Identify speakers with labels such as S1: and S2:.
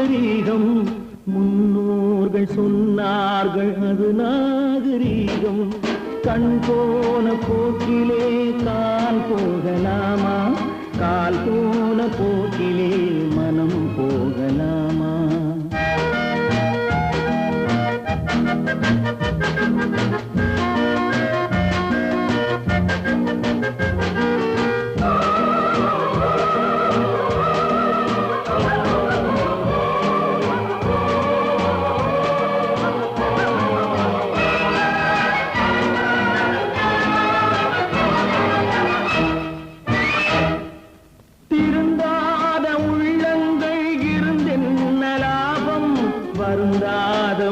S1: நாகரீகம் முன்னோர்கள் சொன்னார்கள் அது நாகரீகம் கண் போன போக்கிலே கால் போகலாமா கால் போன போக்கிலே மனம் போகலாமா வருந்தாத